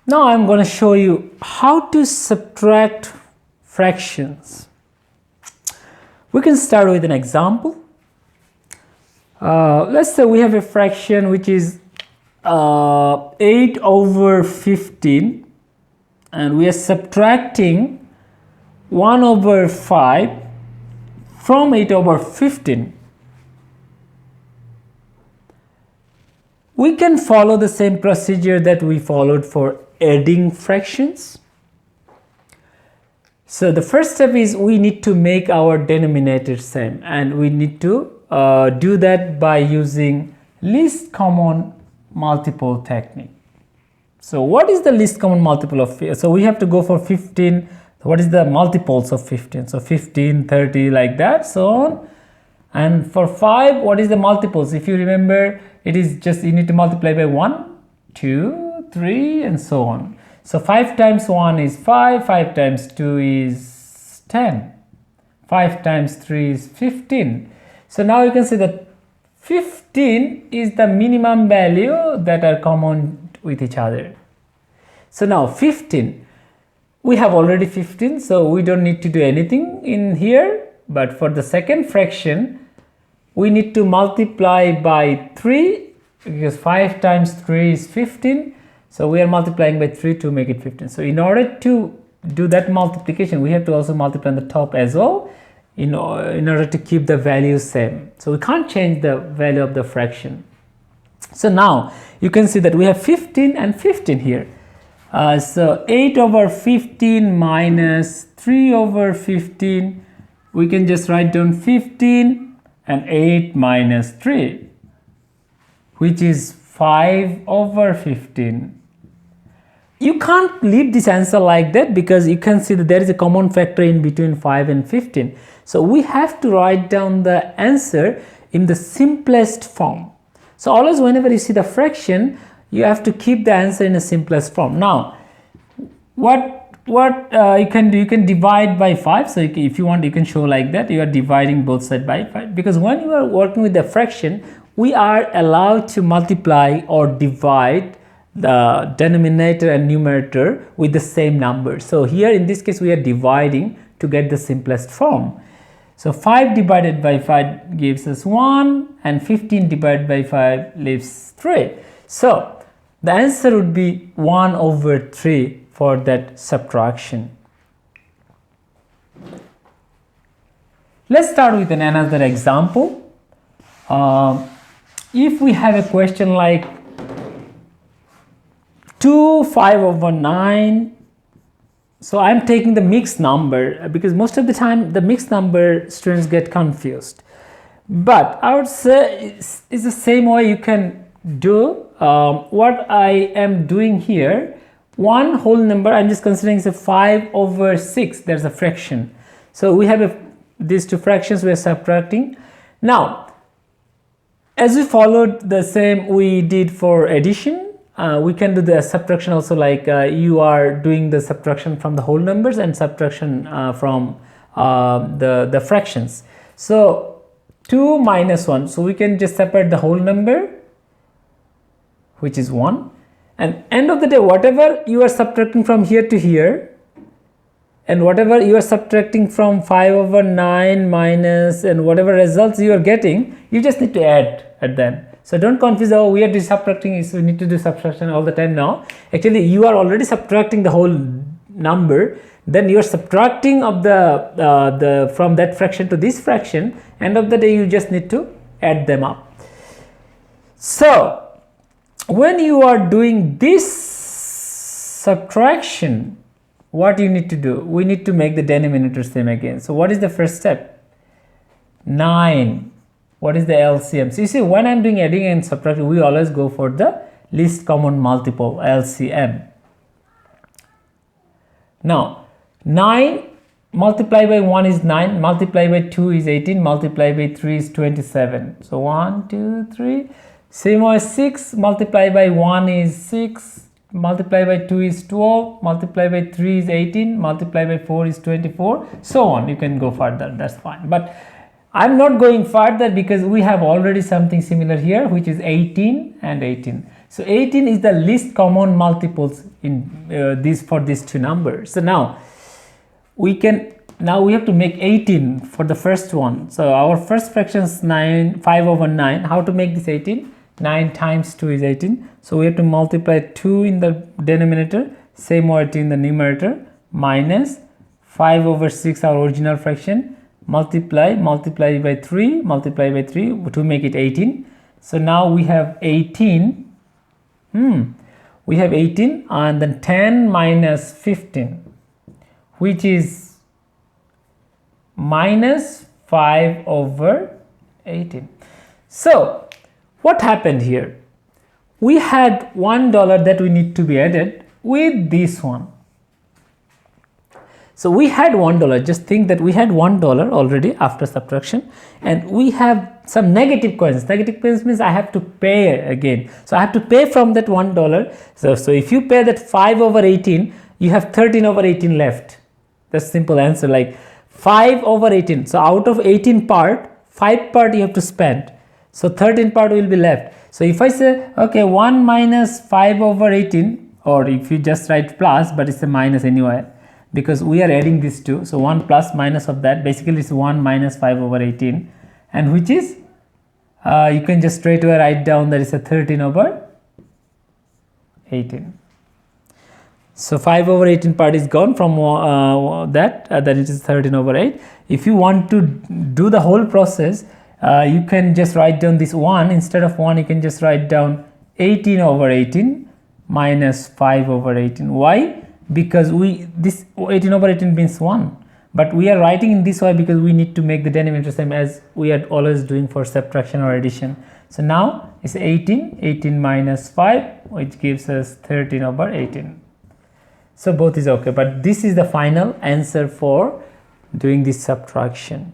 Now I'm going to show you how to subtract fractions. We can start with an example. Let's say we have a fraction which is 8 over 15 and we are subtracting 1 over 5 from 8 over 15. We can follow the same procedure that we followed for adding fractions. So the first step is we need to make our denominator same, and we need to do that by using least common multiple technique. So what is the least common multiple of, so we have to go for 15. What is the multiples of 15? So 15, 30, like that, so on. And for 5, what is the multiples? If you remember, it is just you need to multiply by 1, 2, 3, and so on. So 5 times 1 is 5, 5 times 2 is 10, 5 times 3 is 15. So now you can see that 15 is the minimum value that are common with each other. So now 15, we have already 15, so we don't need to do anything in here. But for the second fraction, we need to multiply by 3 because 5 times 3 is 15. So we are multiplying by 3 to make it 15. So in order to do that multiplication, we have to also multiply on the top as well in order to keep the value same. So we can't change the value of the fraction. So now you can see that we have 15 and 15 here. So 8 over 15 minus 3 over 15. We can just write down 15 and 8 minus 3, which is 5 over 15. You can't leave this answer like that because you can see that there is a common factor in between 5 and 15. So we have to write down the answer in the simplest form. So always whenever you see the fraction, you have to keep the answer in the simplest form. Now, what you can do, you can divide by 5. So if you want, you can show like that. You are dividing both sides by 5, because when you are working with the fraction, we are allowed to multiply or divide the denominator and numerator with the same number. So here in this case, we are dividing to get the simplest form. So 5 divided by 5 gives us 1, and 15 divided by 5 leaves 3. So the answer would be 1 over 3 for that subtraction. Let's start with another example. If we have a question like 2 5 over 9, so I'm taking the mixed number because most of the time the mixed number students get confused. But I would say it's the same way you can do. What I am doing here, one whole number I'm just considering is a 5 over 6. There's a fraction. So we have these two fractions we are subtracting. Now, as we followed the same we did for addition, we can do the subtraction also, like you are doing the subtraction from the whole numbers and subtraction from the fractions. So 2 minus 1, so we can just separate the whole number, which is 1, and end of the day whatever you are subtracting from here to here and whatever you are subtracting from 5 over 9 minus and whatever results you are getting, you just need to add at them. So don't confuse, oh, we are subtracting, so we need to do subtraction all the time now. Actually, you are already subtracting the whole number, then you are subtracting of the from that fraction to this fraction. End of the day, you just need to add them up. So when you are doing this subtraction, what you need to do? We need to make the denominator same again. So what is the first step? 9. What is the LCM? So you see, when I'm doing adding and subtracting, we always go for the least common multiple, LCM. Now, 9 multiplied by 1 is 9, multiplied by 2 is 18, multiplied by 3 is 27. So 1, 2, 3. Same as 6 multiplied by 1 is 6, multiplied by 2 is 12, multiplied by 3 is 18, multiplied by 4 is 24, so on. You can go further, that's fine. But I'm not going further because we have already something similar here, which is 18 and 18. So 18 is the least common multiples in for these two numbers. So now we have to make 18 for the first one. So our first fraction is 5 over 9. How to make this 18? 9 times 2 is 18. So we have to multiply 2 in the denominator, same way in the numerator, minus 5 over 6, our original fraction, multiply by 3 to make it 18. So now we have 18. We have 18 and then 10 minus 15, which is minus 5 over 18. So what happened here? We had $1 that we need to be added with this one. So we had $1. Just think that we had $1 already after subtraction, and we have some negative coins. Negative coins means I have to pay again. So I have to pay from that $1. So if you pay that 5 over 18, you have 13 over 18 left. That's simple answer, like 5 over 18. So out of 18 part, 5 part you have to spend. So 13 part will be left. So if I say, okay, 1 minus 5 over 18, or if you just write plus, but it's a minus anyway, because we are adding these two. So 1 plus minus of that, basically it's 1 minus 5 over 18, and which is, you can just straight away write down that it's a 13 over 18. So 5 over 18 part is gone from that it is 13 over 8. If you want to do the whole process, you can just write down this 1. Instead of 1, you can just write down 18 over 18 minus 5 over 18. Why? Because this 18 over 18 means 1. But we are writing in this way because we need to make the denominator same as we are always doing for subtraction or addition. So now it's 18 minus 5, which gives us 13 over 18. So both is okay, but this is the final answer for doing this subtraction.